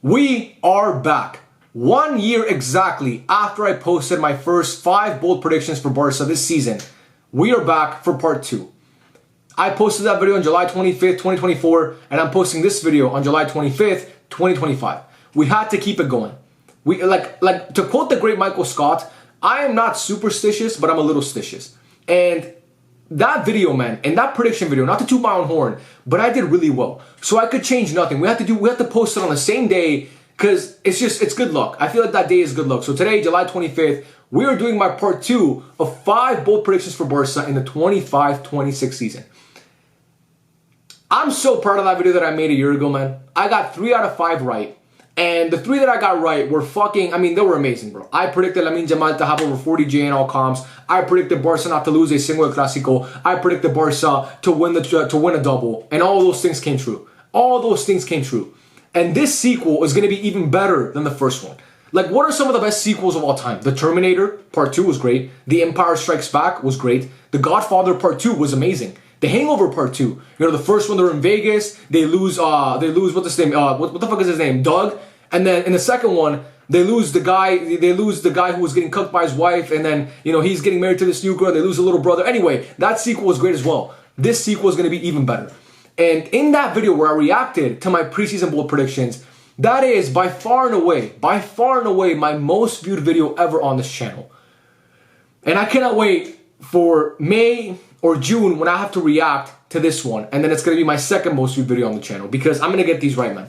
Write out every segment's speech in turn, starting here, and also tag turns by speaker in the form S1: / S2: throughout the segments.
S1: We are back. 1 year exactly after I posted my first 5 bold predictions for Barca this season. We are back for part 2. I posted that video on July 25th, 2024, and I'm posting this video on July 25th, 2025. We had to keep it going. We like to quote the great Michael Scott, I am not superstitious, but I'm a little stitious. And that video, man, and that prediction video, not to toot my own horn, but I did really well. So I could change nothing. We had to post it on the same day because it's good luck. I feel like that day is good luck. So today, July 25th, we are doing my part 2 of 5 bold predictions for Barca in the 25-26 season. I'm so proud of that video that I made a year ago, man. I got 3 out of 5 right. And the 3 that I got right were they were amazing, bro. I predicted Lamine Yamal to have over 40 J in all comps. I predicted Barca not to lose a single Clasico. I predicted Barca to win a double. And all those things came true. All those things came true. And this sequel is going to be even better than the first one. Like, what are some of the best sequels of all time? The Terminator Part 2 was great. The Empire Strikes Back was great. The Godfather Part 2 was amazing. The Hangover Part 2. You know, the first one, they're in Vegas. They lose what's his name? What the fuck is his name? Doug. And then in the second one, they lose the guy who was getting cooked by his wife, and then, you know, he's getting married to this new girl, they lose a little brother. Anyway, that sequel was great as well. This sequel is going to be even better. And in that video where I reacted to my preseason bold predictions, that is by far and away my most viewed video ever on this channel. And I cannot wait for May or June when I have to react to this one. And then it's going to be my second most viewed video on the channel because I'm going to get these right, man.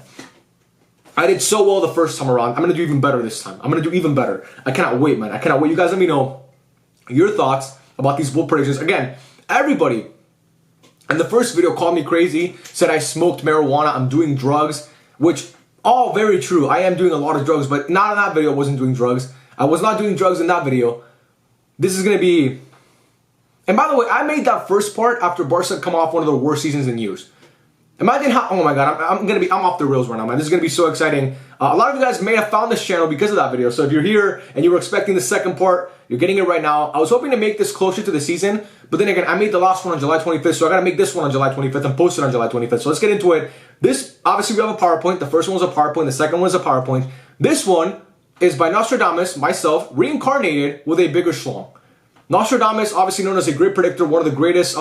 S1: I did so well the first time around. I'm going to do even better this time. I'm going to do even better. I cannot wait, man. I cannot wait. You guys let me know your thoughts about these bold predictions. Again, everybody in the first video called me crazy, said I smoked marijuana, I'm doing drugs, which all very true. I am doing a lot of drugs, but not in that video I wasn't doing drugs. I was not doing drugs in that video. This is going to be... And by the way, I made that first part after Barca come off one of the worst seasons in years. Imagine how, oh my god, I'm off the rails right now, man. This is gonna be so exciting. A lot of you guys may have found this channel because of that video. So if you're here and you were expecting the second part, you're getting it right now. I was hoping to make this closer to the season, but then again, I made the last one on July 25th, so I gotta make this one on July 25th and post it on July 25th. So let's get into it. This, obviously we have a PowerPoint. The first one was a PowerPoint, the second one is a PowerPoint. This one is by Nostradamus, myself, reincarnated with a bigger schlong. Nostradamus, obviously known as a great predictor, one of the greatest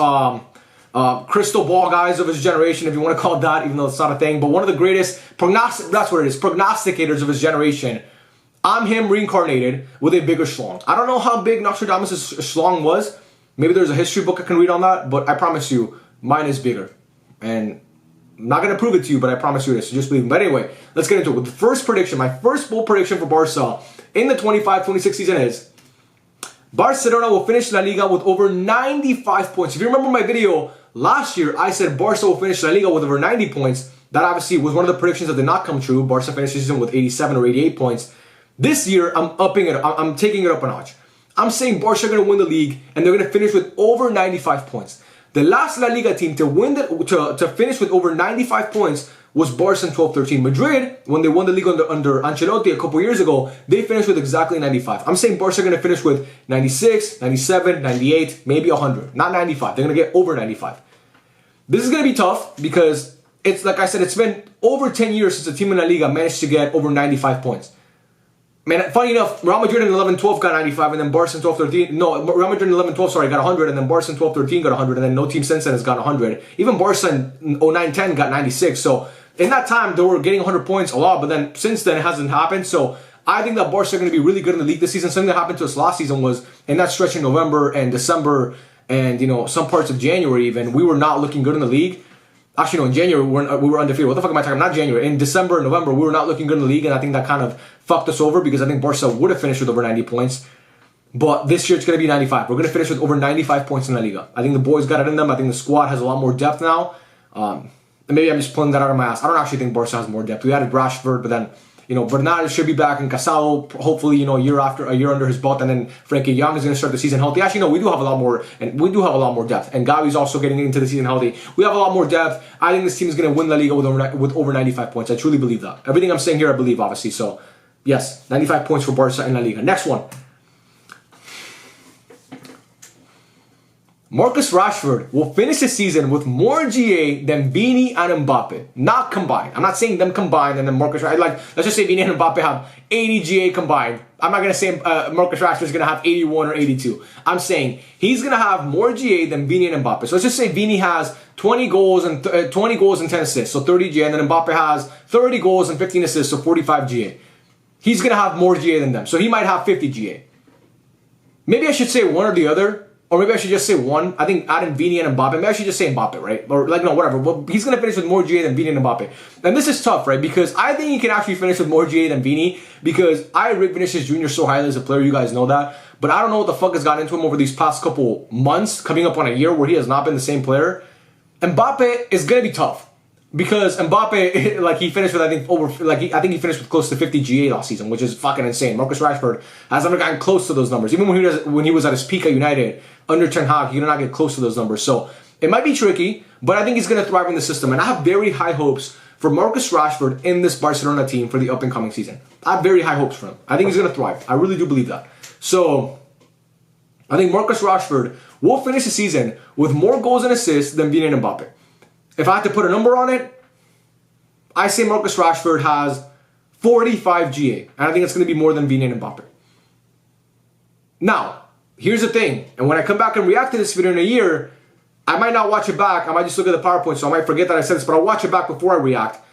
S1: crystal ball guys of his generation, if you want to call it that, even though it's not a thing, but one of the greatest prognosticators of his generation. I'm him reincarnated with a bigger schlong. I don't know how big Nostradamus' schlong was. Maybe there's a history book I can read on that, but I promise you, mine is bigger. And I'm not going to prove it to you, but I promise you this, so just believe me. But anyway, let's get into it. With the first prediction, my first bold prediction for Barca in the 25-26 season is Barcelona will finish La Liga with over 95 points. If you remember my video last year, I said Barca will finish La Liga with over 90 points. That obviously was one of the predictions that did not come true. Barca finished the season with 87 or 88 points. This year, I'm upping it. I'm taking it up a notch. I'm saying Barca are going to win the league, and they're going to finish with over 95 points. The last La Liga team to finish with over 95 points was Barca in 12-13. Madrid, when they won the league under Ancelotti a couple years ago, they finished with exactly 95. I'm saying Barca are going to finish with 96, 97, 98, maybe 100. Not 95. They're going to get over 95. This is going to be tough because, it's like I said, it's been over 10 years since a team in La Liga managed to get over 95 points. Man, funny enough, Real Madrid in 11-12 got 95, and then Barca in 12-13, no, Real Madrid in 11-12, sorry, got 100, and then Barca in 12-13 got 100, and then no team since then has got 100. Even Barca in 09-10 got 96, so in that time, they were getting 100 points a lot, but then since then, it hasn't happened, so I think that Barca are going to be really good in the league this season. Something that happened to us last season was, in that stretch in November and December, and, you know, some parts of January even, we were not looking good in the league. Actually, no, in January, we were undefeated. What the fuck am I talking about? Not January. In December, November, we were not looking good in the league, and I think that kind of fucked us over because I think Barca would have finished with over 90 points. But this year, it's going to be 95. We're going to finish with over 95 points in La Liga. I think the boys got it in them. I think the squad has a lot more depth now. And maybe I'm just pulling that out of my ass. I don't actually think Barca has more depth. We added Rashford, but then, you know, Bernat should be back, and Casado, hopefully, you know, a year under his belt, and then Frankie Young is going to start the season healthy. Actually, no, we do have a lot more, and we do have a lot more depth. And Gavi's also getting into the season healthy. We have a lot more depth. I think this team is going to win La Liga with over 95 points. I truly believe that. Everything I'm saying here, I believe, obviously. So, yes, 95 points for Barca in La Liga. Next one. Marcus Rashford will finish the season with more GA than Vini and Mbappe. Not combined. I'm not saying them combined and then Marcus Rashford. Like, let's just say Vini and Mbappe have 80 GA combined. I'm not going to say Marcus Rashford is going to have 81 or 82. I'm saying he's going to have more GA than Vini and Mbappe. So let's just say Vini has 20 goals and 10 assists, so 30 GA, and then Mbappe has 30 goals and 15 assists, so 45 GA. He's going to have more GA than them. So he might have 50 GA. Maybe I should say one or the other. Or maybe I should just say one. I think adding Vini and Mbappe. Maybe I should just say Mbappe, right? Or like, no, whatever. Well, he's going to finish with more GA than Vini and Mbappe. And this is tough, right? Because I think he can actually finish with more GA than Vini. Because I rate Vinicius Jr. so highly as a player. You guys know that. But I don't know what the fuck has gotten into him over these past couple months. Coming up on a year where he has not been the same player. Mbappe is going to be tough. Because Mbappe, like he finished with, I think he finished with close to 50 GA last season, which is fucking insane. Marcus Rashford has never gotten close to those numbers. Even when he was at his peak at United, under Ten Hag, he did not get close to those numbers. So it might be tricky, but I think he's going to thrive in the system. And I have very high hopes for Marcus Rashford in this Barcelona team for the up and coming season. I have very high hopes for him. I think he's going to thrive. I really do believe that. So I think Marcus Rashford will finish the season with more goals and assists than Vini and Mbappe. If I had to put a number on it, I say Marcus Rashford has 45 GA. And I think it's going to be more than Vini and Mbappe. Now, here's the thing. And when I come back and react to this video in a year, I might not watch it back. I might just look at the PowerPoint, so I might forget that I said this, but I'll watch it back before I react.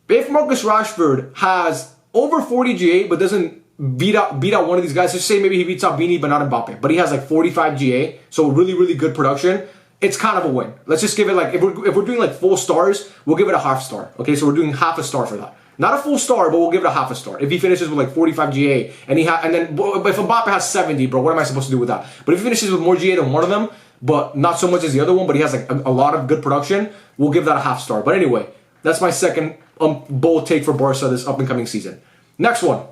S1: If Marcus Rashford has over 40 GA but doesn't beat out one of these guys, let's say maybe he beats out Vini but not Mbappe, but he has like 45 GA, so really, really good production, it's kind of a win. Let's just give it like, if we're doing like full stars, we'll give it a half star. Okay, so we're doing half a star for that. Not a full star, but we'll give it a half a star. If he finishes with like 45 GA, and if Mbappe has 70, bro, what am I supposed to do with that? But if he finishes with more GA than one of them, but not so much as the other one, but he has like a lot of good production, we'll give that a half star. But anyway, that's my second bold take for Barca this up and coming season. Next one.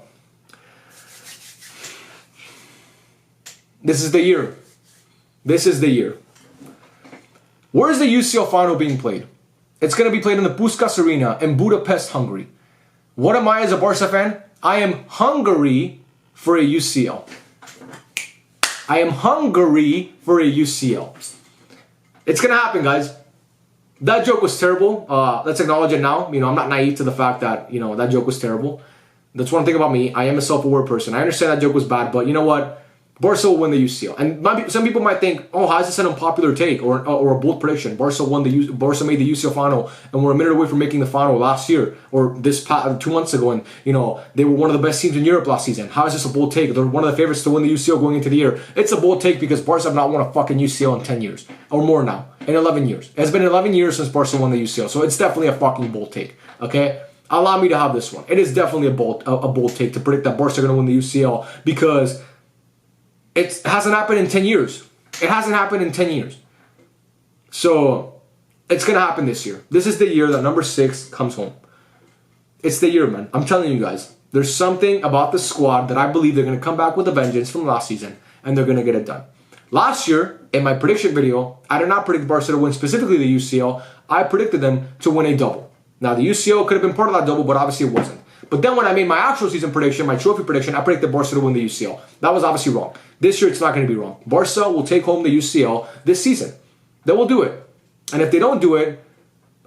S1: This is the year. This is the year. Where is the UCL final being played? It's going to be played in the Puskás Arena in Budapest, Hungary. What am I as a Barca fan? I am hungry for a UCL. I am hungry for a UCL. It's going to happen, guys. That joke was terrible. Let's acknowledge it now. You know, I'm not naive to the fact that, you know, that joke was terrible. That's one thing about me. I am a self-aware person. I understand that joke was bad, but you know what? Barca will win the UCL. And some people might think, oh, how is this an unpopular take or a bold prediction? Barca made the UCL final and we're a minute away from making the final last year or 2 months ago, and you know they were one of the best teams in Europe last season. How is this a bold take? They're one of the favorites to win the UCL going into the year. It's a bold take because Barca have not won a fucking UCL in 10 years or more now, in 11 years. It's been 11 years since Barca won the UCL, so it's definitely a fucking bold take. Okay, allow me to have this one. It is definitely a bold take to predict that Barca are going to win the UCL because it hasn't happened in 10 years. It hasn't happened in 10 years. So, it's going to happen this year. This is the year that number 6 comes home. It's the year, man. I'm telling you guys. There's something about the squad that I believe they're going to come back with a vengeance from last season. And they're going to get it done. Last year, in my prediction video, I did not predict Barca to win specifically the UCL. I predicted them to win a double. Now, the UCL could have been part of that double, but obviously it wasn't. But then when I made my actual season prediction, my trophy prediction, I predicted Barca to win the UCL. That was obviously wrong. This year, it's not going to be wrong. Barca will take home the UCL this season. They will do it. And if they don't do it,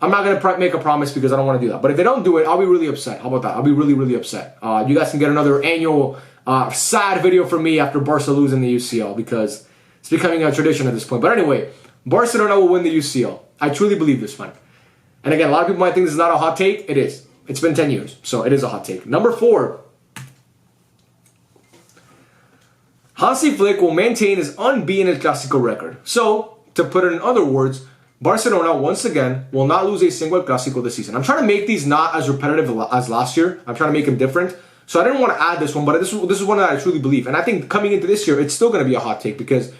S1: I'm not going to make a promise because I don't want to do that. But if they don't do it, I'll be really upset. How about that? I'll be really, really upset. You guys can get another annual sad video from me after Barca losing the UCL because it's becoming a tradition at this point. But anyway, Barcelona will win the UCL. I truly believe this, man. And again, a lot of people might think this is not a hot take. It is. It's been 10 years, so it is a hot take. Number 4. Hansi Flick will maintain his unbeaten Clasico record. So, to put it in other words, Barcelona, once again, will not lose a single Clasico this season. I'm trying to make these not as repetitive as last year. I'm trying to make them different. So I didn't want to add this one, but this is one that I truly believe. And I think coming into this year, it's still going to be a hot take because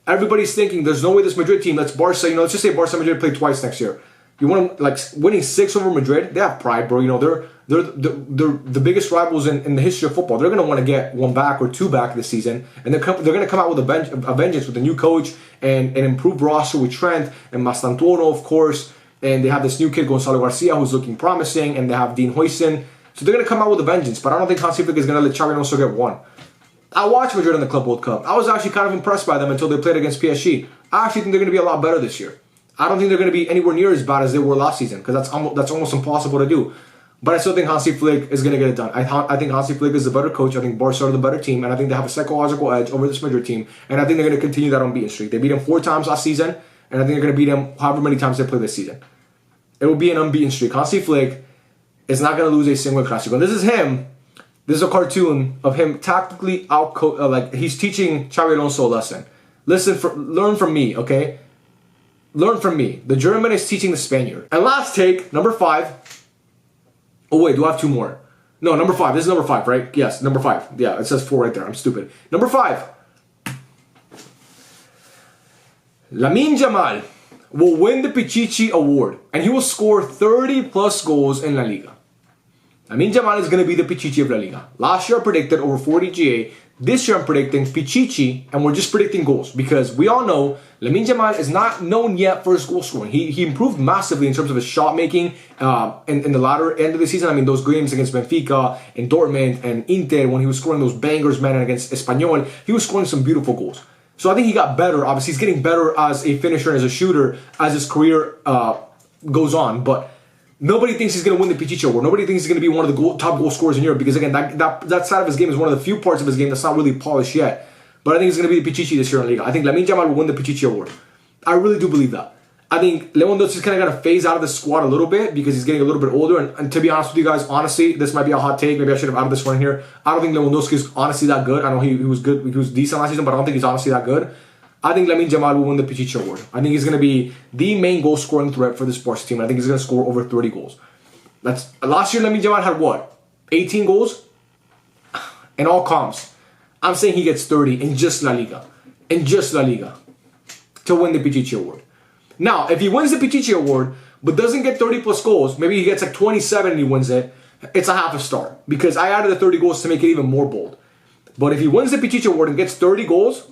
S1: everybody's thinking there's no way this Madrid team lets Barca, let's just say Barca and Madrid play twice next year. You want them, like, winning 6 over Madrid? They have pride, bro. You know, they're the biggest rivals in the history of football. They're going to want to get 1 back or 2 back this season. And they're going to come out with a vengeance with a new coach and an improved roster with Trent and Mastantuono, of course. And they have this new kid, Gonzalo Garcia, who's looking promising. And they have Dean Huijsen. So they're going to come out with a vengeance. But I don't think Hansi Flick is going to let Xabi Alonso get 1. I watched Madrid in the Club World Cup. I was actually kind of impressed by them until they played against PSG. I actually think they're going to be a lot better this year. I don't think they're going to be anywhere near as bad as they were last season, because that's almost impossible to do. But I still think Hansi Flick is going to get it done. I think Hansi Flick is the better coach. I think Barca are the better team, and I think they have a psychological edge over this Madrid team. And I think they're going to continue that unbeaten streak. They beat them 4 times last season, and I think they're going to beat them however many times they play this season. It will be an unbeaten streak. Hansi Flick is not going to lose a single Clasico. And this is him. This is a cartoon of him tactically like he's teaching Xabi Alonso a lesson. Learn from me, okay? Learn from me. The German is teaching the Spaniard. And last take, number 5. Oh wait, do I have 2 more? No, number 5. This is number 5, right? Yes, number 5. Yeah, it says 4 right there. I'm stupid. Number 5. Lamine Yamal will win the Pichichi award, and he will score 30 plus goals in La Liga. Lamine Yamal is going to be the Pichichi of La Liga. Last year I predicted over 40 GA. This year I'm predicting Pichichi, and we're just predicting goals because we all know Lamine Yamal is not known yet for his goal scoring. He improved massively in terms of his shot making in the latter end of the season. I mean, those games against Benfica and Dortmund and Inter, when he was scoring those bangers, man, and against Espanyol, he was scoring some beautiful goals. So I think he got better. Obviously, he's getting better as a finisher and as a shooter as his career goes on. But nobody thinks he's going to win the Pichichi award. Nobody thinks he's going to be one of the top goal scorers in Europe because, again, that side of his game is one of the few parts of his game that's not really polished yet. But I think he's going to be the Pichichi this year in Liga. I think Lamine Yamal will win the Pichichi award. I really do believe that. I think Lewandowski's kind of going to phase out of the squad a little bit because he's getting a little bit older. And to be honest with you guys, honestly, this might be a hot take. Maybe I should have added this one here. I don't think Lewandowski's honestly that good. I know he was good. He was decent last season, but I don't think he's honestly that good. I think Lamine Yamal will win the Pichichi award. I think he's going to be the main goal scoring threat for this Barca team. I think he's going to score over 30 goals. Last year, Lamine Yamal had what? 18 goals? In all comps. I'm saying he gets 30 in just La Liga. In just La Liga. To win the Pichichi award. Now, if he wins the Pichichi award, but doesn't get 30 plus goals, maybe he gets like 27 and he wins it, it's a half a star. Because I added the 30 goals to make it even more bold. But if he wins the Pichichi award and gets 30 goals,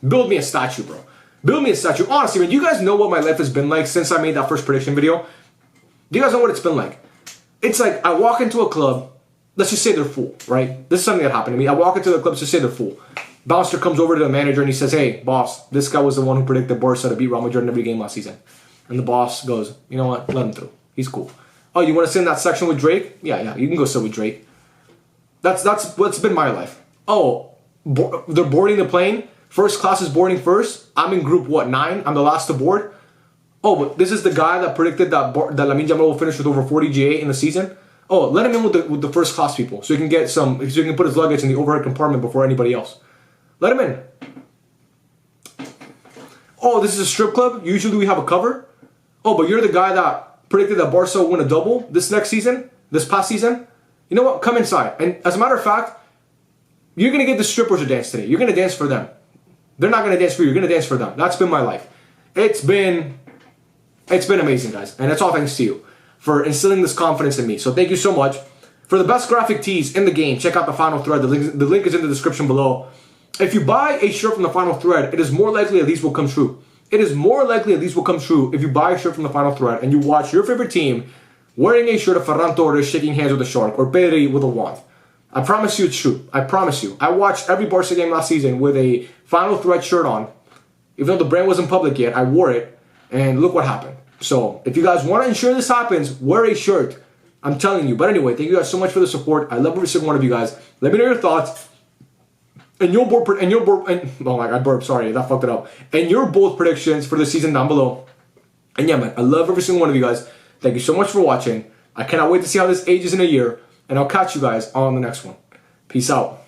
S1: build me a statue, bro. Build me a statue. Honestly, man, do you guys know what my life has been like since I made that first prediction video? Do you guys know what it's been like? It's like I walk into a club, let's just say they're full, right? This is something that happened to me. I walk into the club, let's just say they're full. Bouncer comes over to the manager and he says, hey, boss, this guy was the one who predicted Barca to beat Real Madrid in every game last season. And the boss goes, you know what? Let him through. He's cool. Oh, you want to sit in that section with Drake? Yeah, you can go sit with Drake. That's what's been my life. Oh, they're boarding the plane. First class is boarding first. I'm in group, 9? I'm the last to board. Oh, but this is the guy that predicted that Lamine Yamal will finish with over 40 GA in the season. Oh, let him in with the first class people so he can get so he can put his luggage in the overhead compartment before anybody else. Let him in. Oh, this is a strip club. Usually we have a cover. Oh, but you're the guy that predicted that Barca will win a double this past season. You know what? Come inside. And as a matter of fact, you're going to get the strippers to dance today. You're going to dance for them. They're not going to dance for you. You're going to dance for them. That's been my life. It's been amazing, guys. And it's all thanks to you for instilling this confidence in me. So thank you so much. For the best graphic tees in the game, check out the final thread. The link is in the description below. If you buy a shirt from the final thread, it is more likely that these will come true. It is more likely that these will come true if you buy a shirt from the final thread and you watch your favorite team wearing a shirt of Ferran Torres shaking hands with a shark or Pedri with a wand. I promise you it's true. I promise you. I watched every Barca game last season with a final thread shirt on. Even though the brand wasn't public yet, I wore it. And look what happened. So if you guys want to ensure this happens, wear a shirt. I'm telling you. But anyway, thank you guys so much for the support. I love every single one of you guys. Let me know your thoughts. And your bold, oh my god, I burped, sorry, that fucked it up. And your bold predictions for the season down below. And yeah, man, I love every single one of you guys. Thank you so much for watching. I cannot wait to see how this ages in a year. And I'll catch you guys on the next one. Peace out.